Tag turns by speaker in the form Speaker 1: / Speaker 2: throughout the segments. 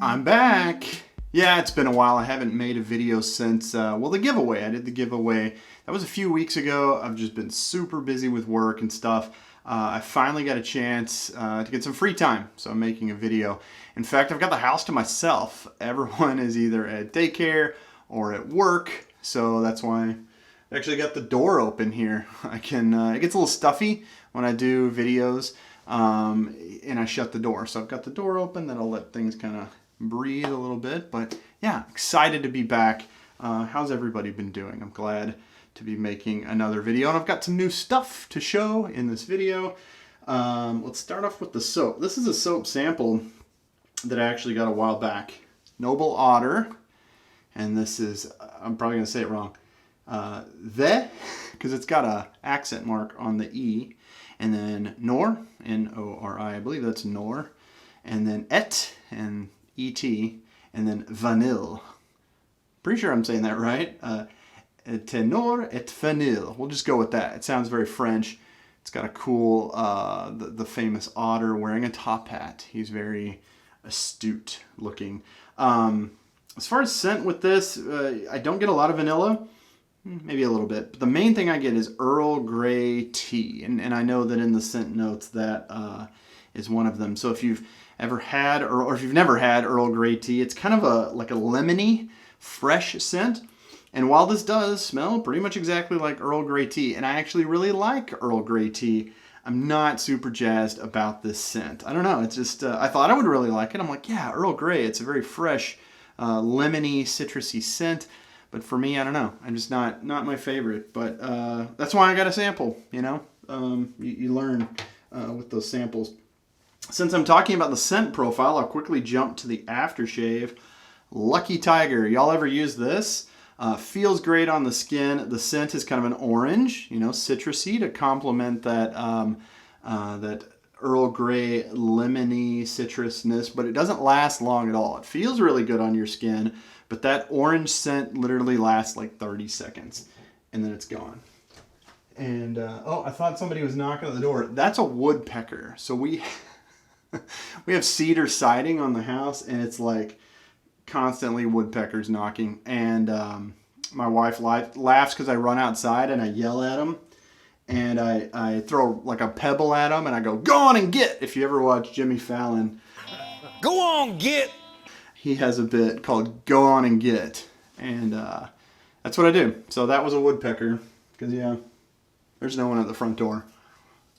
Speaker 1: I'm back. Yeah, it's been a while. I haven't made a video since, well, the giveaway. I did the giveaway. That was a few weeks ago. I've just been super busy with work and stuff. I finally got a chance to get some free time, so I'm making a video. In fact, I've got the house to myself. Everyone is either at daycare or at work, so that's why I actually got the door open here. It gets a little stuffy when I do videos, and I shut the door. So I've got the door open, that'll let things kind of breathe a little bit. But yeah, excited to be back. How's everybody been doing? I'm glad to be making another video, and I've got some new stuff to show in this video. Let's start off with the soap. This is a soap sample that I actually got a while back. Noble Otter, and this is, I'm probably gonna say it wrong, Thé, because it's got a accent mark on the E, and then Noir, N-O-R-I, I believe that's Noir, and then Et, and E-T, and then Vanille. Pretty sure I'm saying that right. Thé Noir et Vanille. We'll just go with that. It sounds very French. It's got a cool, the famous otter wearing a top hat. He's very astute looking. As far as scent with this, I don't get a lot of vanilla. Maybe a little bit. But the main thing I get is Earl Grey tea. And I know that in the scent notes that is one of them. So if you've ever had, or if you've never had Earl Grey tea, it's kind of like a lemony, fresh scent. And while this does smell pretty much exactly like Earl Grey tea, and I actually really like Earl Grey tea, I'm not super jazzed about this scent. I don't know, it's just, I thought I would really like it. I'm like, yeah, Earl Grey, it's a very fresh, lemony, citrusy scent. But for me, I don't know, I'm just not my favorite. But that's why I got a sample, you know? You learn with those samples. Since I'm talking about the scent profile, I'll quickly jump to the Aftershave Lucky Tiger. Y'all ever use this? Feels great on the skin. The scent is kind of an orange, you know, citrusy to complement that that Earl Grey lemony citrusness, but it doesn't last long at all. It feels really good on your skin, but that orange scent literally lasts like 30 seconds and then it's gone. And oh, I thought somebody was knocking at the door. That's a woodpecker. So we we have cedar siding on the house, and it's like constantly woodpeckers knocking. And my wife laughs because I run outside and I yell at them, and I throw like a pebble at them, and I go, "Go on and get!" If you ever watch Jimmy Fallon,
Speaker 2: go on, get!
Speaker 1: He has a bit called "Go on and get," and that's what I do. So that was a woodpecker, because yeah, there's no one at the front door.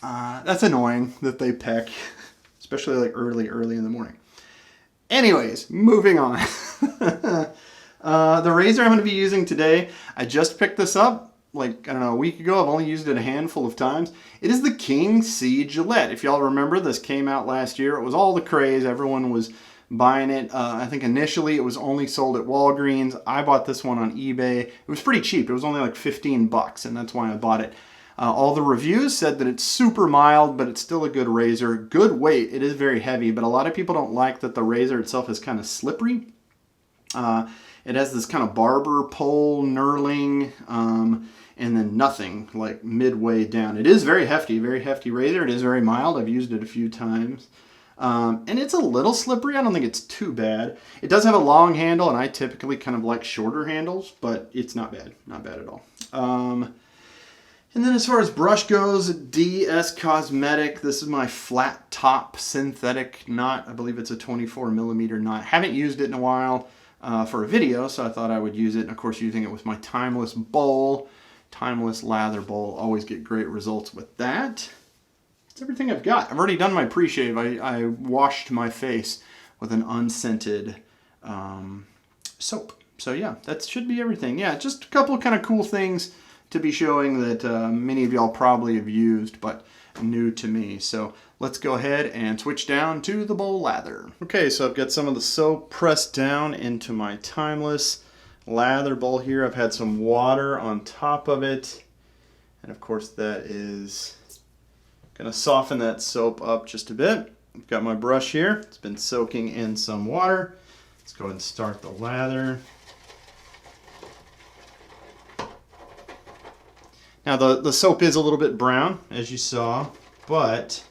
Speaker 1: That's annoying that they peck, especially like early in the morning. Anyways, moving on. The razor I'm going to be using today, I just picked this up like, I don't know, a week ago. I've only used it a handful of times. It is the King C Gillette. If y'all remember, this came out last year. It was all the craze. Everyone was buying it. I think initially it was only sold at Walgreens. I bought this one on eBay. It was pretty cheap. It was only like 15 bucks, and that's why I bought it. All the reviews said that it's super mild, but it's still a good razor. Good weight. It is very heavy, but a lot of people don't like that the razor itself is kind of slippery. It has this kind of barber pole knurling, and then nothing like midway down. It is very hefty razor. It is very mild. I've used it a few times. And it's a little slippery. I don't think it's too bad. It does have a long handle, and I typically kind of like shorter handles, but it's not bad. Not bad at all. And then as far as brush goes, DS Cosmetic. This is my flat top synthetic knot. I believe it's a 24 millimeter knot. Haven't used it in a while for a video, so I thought I would use it. And of course, using it with my timeless bowl, timeless lather bowl. Always get great results with that. That's everything I've got. I've already done my pre-shave. I washed my face with an unscented soap. So yeah, that should be everything. Yeah, just a couple kind of cool things to be showing that many of y'all probably have used, but new to me. So let's go ahead and switch down to the bowl lather. Okay, so I've got some of the soap pressed down into my timeless lather bowl here. I've had some water on top of it, and of course that is gonna soften that soap up just a bit. I've got my brush here. It's been soaking in some water. Let's go ahead and start the lather. Now the soap is a little bit brown, as you saw, but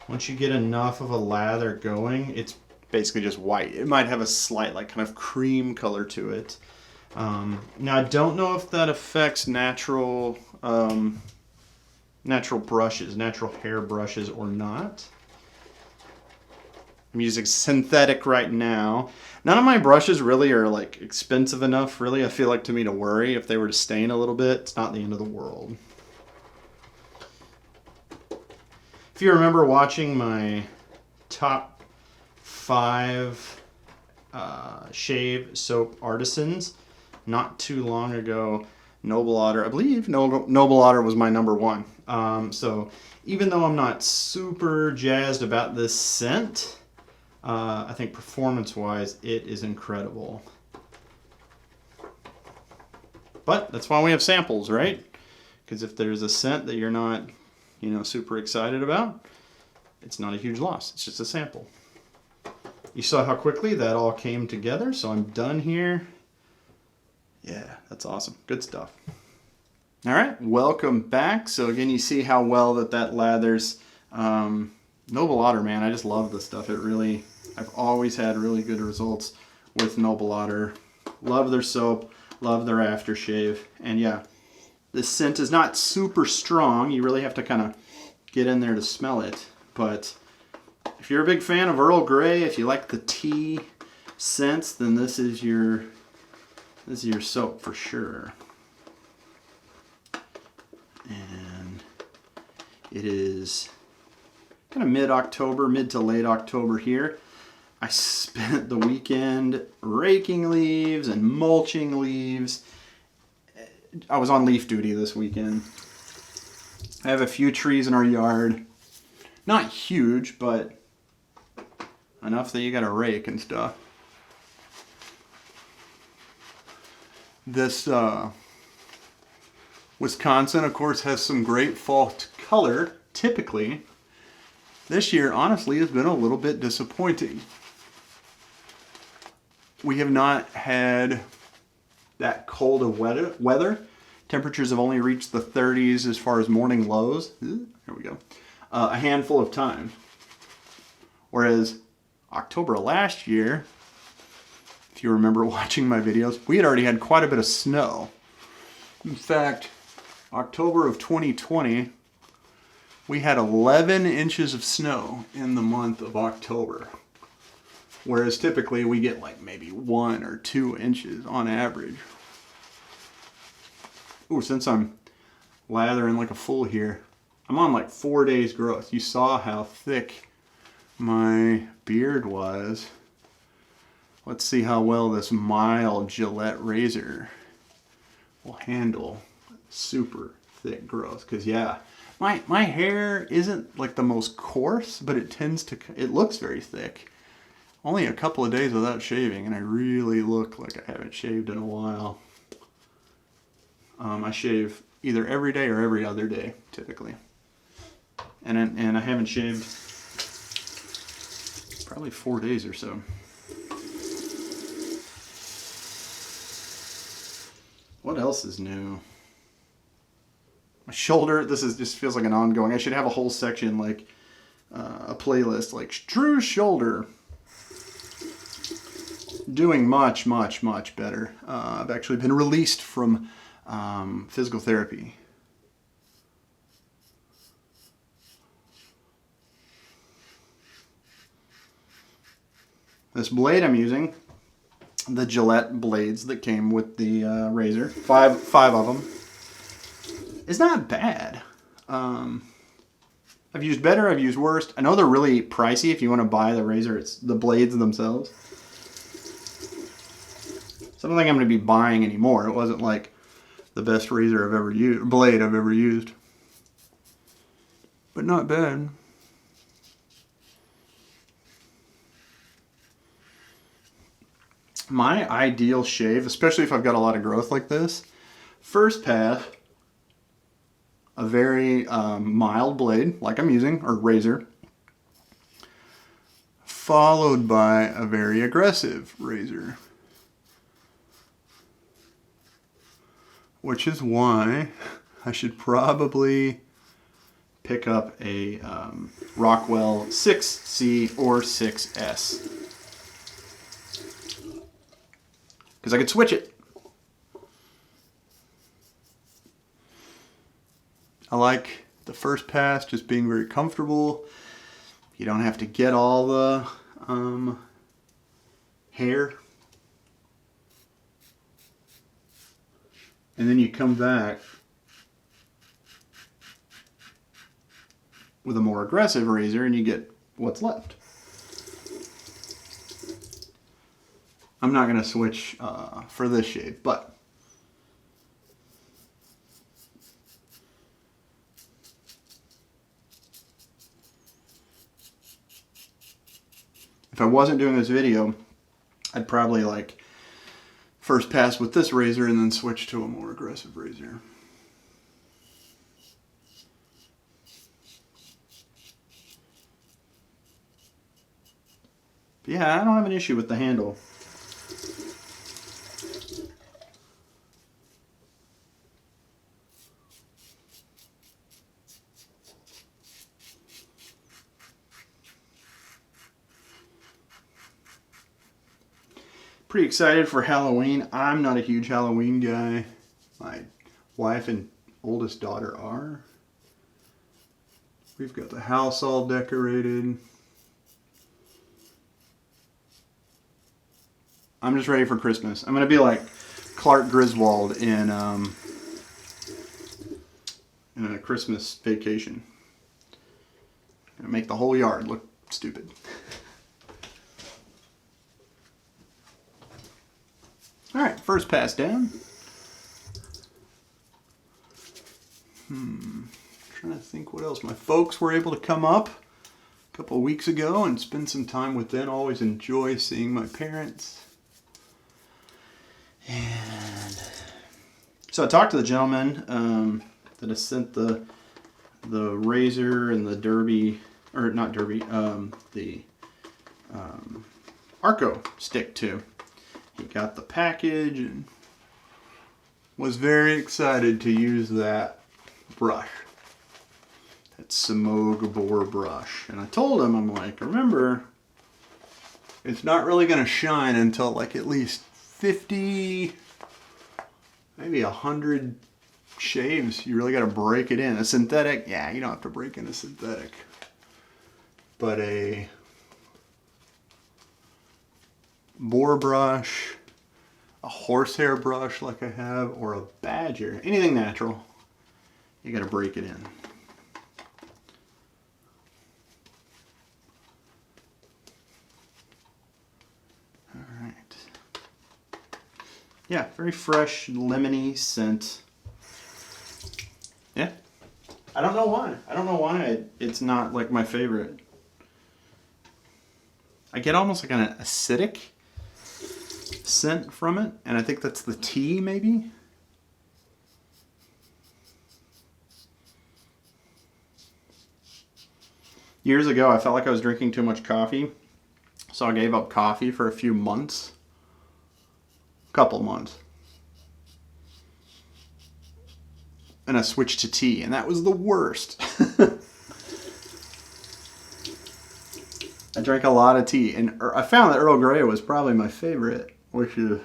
Speaker 1: once you get enough of a lather going, it's basically just white. It might have a slight like kind of cream color to it. Now I don't know if that affects natural brushes, natural hair brushes or not. I'm using synthetic right now. None of my brushes really are like expensive enough, really, I feel like, to me to worry. If they were to stain a little bit, it's not the end of the world. If you remember watching my top 5 shave soap artisans not too long ago, Noble Otter, I believe Noble Otter was my number 1. So even though I'm not super jazzed about this scent, I think performance-wise, it is incredible. But that's why we have samples, right? Because if there's a scent that you're not, super excited about, it's not a huge loss. It's just a sample. You saw how quickly that all came together, so I'm done here. Yeah, that's awesome. Good stuff. All right, welcome back. So again, you see how well that lathers. Noble Otter, man, I just love this stuff. I've always had really good results with Noble Otter. Love their soap, love their aftershave. And yeah, this scent is not super strong. You really have to kind of get in there to smell it. But if you're a big fan of Earl Grey, if you like the tea scents, then this is your soap for sure. And it is kind of mid-October, mid to late October here. I spent the weekend raking leaves and mulching leaves. I was on leaf duty this weekend. I have a few trees in our yard. Not huge, but enough that you gotta rake and stuff. This Wisconsin, of course, has some great fall color, typically. This year, honestly, has been a little bit disappointing. We have not had that cold of weather. Temperatures have only reached the 30s as far as morning lows. Here we go. A handful of times. Whereas October last year, if you remember watching my videos, we had already had quite a bit of snow. In fact, October of 2020, we had 11 inches of snow in the month of October. Whereas typically we get like maybe 1 or 2 inches on average. Ooh, since I'm lathering like a fool here, I'm on like 4 days growth. You saw how thick my beard was. Let's see how well this mild Gillette razor will handle super thick growth. Because yeah, my hair isn't like the most coarse, but it looks very thick. Only a couple of days without shaving, and I really look like I haven't shaved in a while. I shave either every day or every other day, typically. And I haven't shaved probably 4 days or so. What else is new? My shoulder, just feels like an ongoing. I should have a whole section, like a playlist, like Drew's shoulder. Doing much, much, much better. I've actually been released from physical therapy. This blade I'm using, the Gillette blades that came with the razor, five of them, is not bad. I've used better, I've used worse. I know they're really pricey if you want to buy the razor. It's the blades themselves. So I don't think I'm going to be buying anymore. It wasn't like the best razor I've ever used, blade I've ever used. But not bad. My ideal shave, especially if I've got a lot of growth like this, first pass, a very mild blade, like I'm using, or razor, followed by a very aggressive razor. Which is why I should probably pick up a Rockwell 6C or 6S. because I could switch it. I like the first pass just being very comfortable. You don't have to get all the hair. And then you come back with a more aggressive razor and you get what's left. I'm not going to switch for this shave, but if I wasn't doing this video, I'd probably like first pass with this razor and then switch to a more aggressive razor. But yeah, I don't have an issue with the handle. Pretty excited for Halloween. I'm not a huge Halloween guy. My wife and oldest daughter are. We've got the house all decorated. I'm just ready for Christmas. I'm gonna be like Clark Griswold in a Christmas Vacation. Gonna make the whole yard look stupid. All right, first pass down. Trying to think what else. My folks were able to come up a couple of weeks ago and spend some time with them. Always enjoy seeing my parents. And so I talked to the gentleman that has sent the razor and the derby, or not derby, the Arco stick to. He got the package and was very excited to use that brush. That Simogue Boar brush. And I told him, I'm like, remember, it's not really going to shine until like at least 50, maybe 100 shaves. You really got to break it in. A synthetic, yeah, you don't have to break in a synthetic. But a boar brush, a horsehair brush like I have, or a badger, anything natural, you got to break it in. All right. Yeah, very fresh, lemony scent. Yeah. I don't know why. I don't know why it's not like my favorite. I get almost like an acidic scent from it, and I think that's the tea maybe. Years ago I felt like I was drinking too much coffee, so I gave up coffee for a few months, couple months, and I switched to tea, and that was the worst. I drank a lot of tea, and I found that Earl Grey was probably my favorite, which is,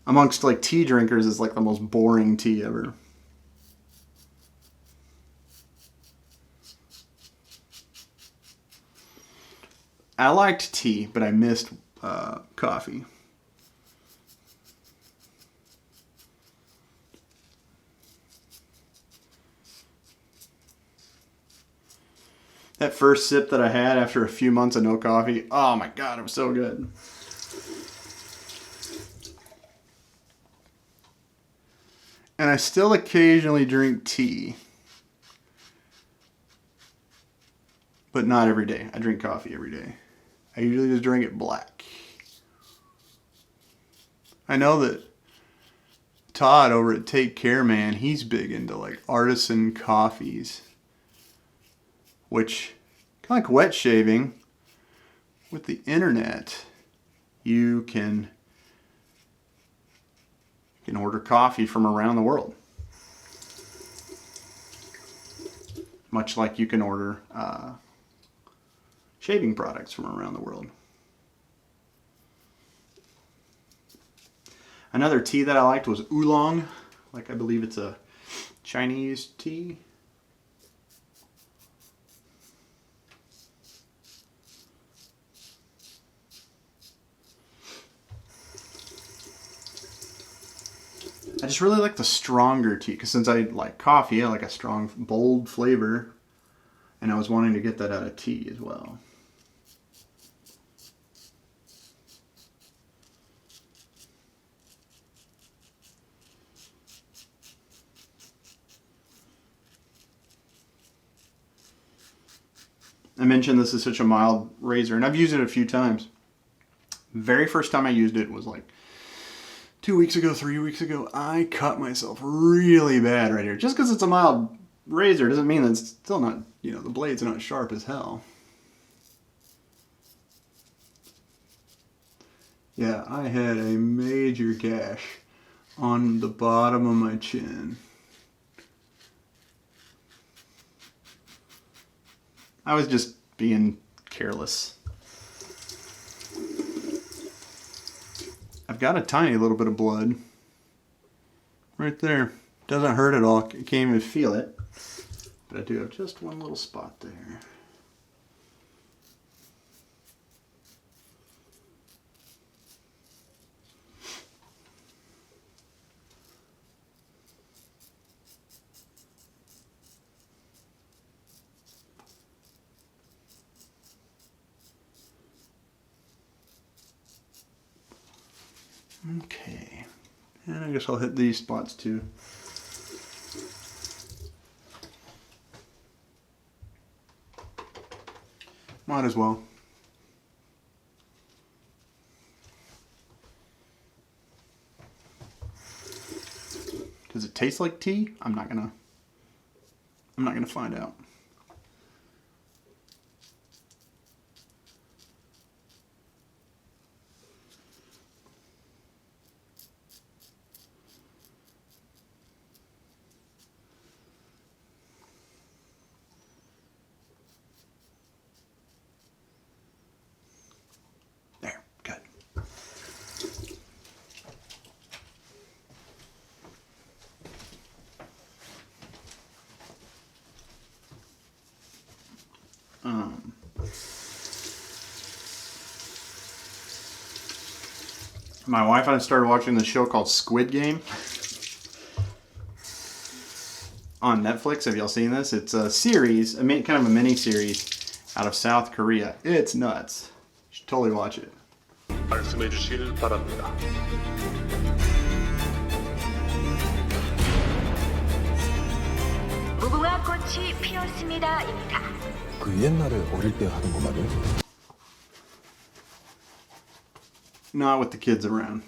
Speaker 1: amongst like tea drinkers, is like the most boring tea ever. I liked tea, but I missed coffee. That first sip that I had after a few months of no coffee, oh my God, it was so good. And I still occasionally drink tea, but not every day. I drink coffee every day. I usually just drink it black. I know that Todd over at Take Care Man, he's big into like artisan coffees, which, kind of like wet shaving, with the internet, you can order coffee from around the world. Much like you can order shaving products from around the world. Another tea that I liked was oolong. Like, I believe it's a Chinese tea. I just really like the stronger tea, because since I like coffee, I like a strong, bold flavor. And I was wanting to get that out of tea as well. I mentioned this is such a mild razor, and I've used it a few times. Very first time I used it was like 2 weeks ago, 3 weeks ago. I cut myself really bad right here. Just because it's a mild razor doesn't mean that it's still not, you know, the blade's not sharp as hell. Yeah, I had a major gash on the bottom of my chin. I was just being careless. I've got a tiny little bit of blood right there. Doesn't hurt at all. Can't even feel it. But I do have just one little spot there. Okay, and I guess I'll hit these spots too. Might as well. Does it taste like tea? I'm not gonna find out. There, good. My wife and I started watching this show called Squid Game on Netflix. Have y'all seen this? It's a series, kind of a mini series out of South Korea. It's nuts. You should totally watch it.
Speaker 3: 말씀해 주시길 바랍니다.
Speaker 4: 무궁화 꽃이 피었습니다입니다.
Speaker 2: 그 옛날에 어릴 때 하던 거 말이야?
Speaker 1: Not with the kids around.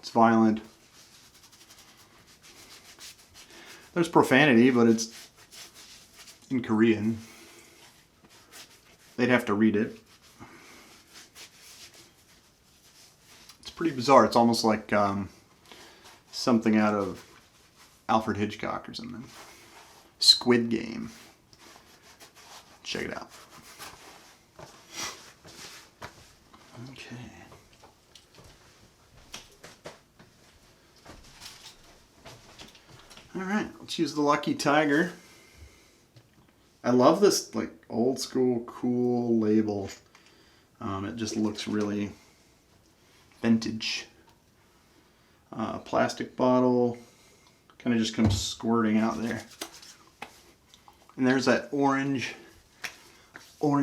Speaker 1: It's violent. There's profanity, but it's in Korean. They'd have to read it. It's pretty bizarre. It's almost like something out of Alfred Hitchcock or something. Squid Game. Check it out. Okay. Alright, let's use the Lucky Tiger. I love this like old school cool label. It just looks really vintage. Plastic bottle. Kind of just comes squirting out there. And there's that orange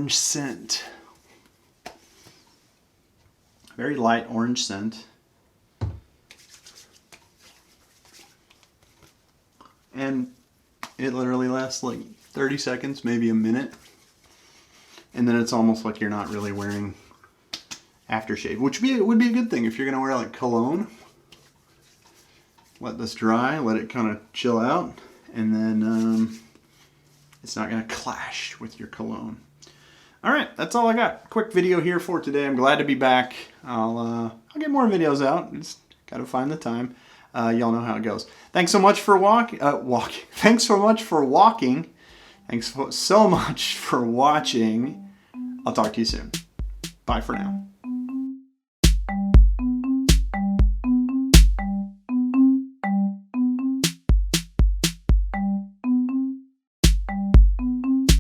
Speaker 1: scent. Very light orange scent. And it literally lasts like 30 seconds, maybe a minute. And then it's almost like you're not really wearing aftershave, which would be a good thing if you're going to wear like cologne. Let this dry, let it kind of chill out, and then it's not going to clash with your cologne. Alright, that's all I got. Quick video here for today. I'm glad to be back. I'll get more videos out. Just got to find the time. Y'all know how it goes. Thanks so much for Thanks so much for walking. Thanks so much for watching. I'll talk to you soon. Bye for now.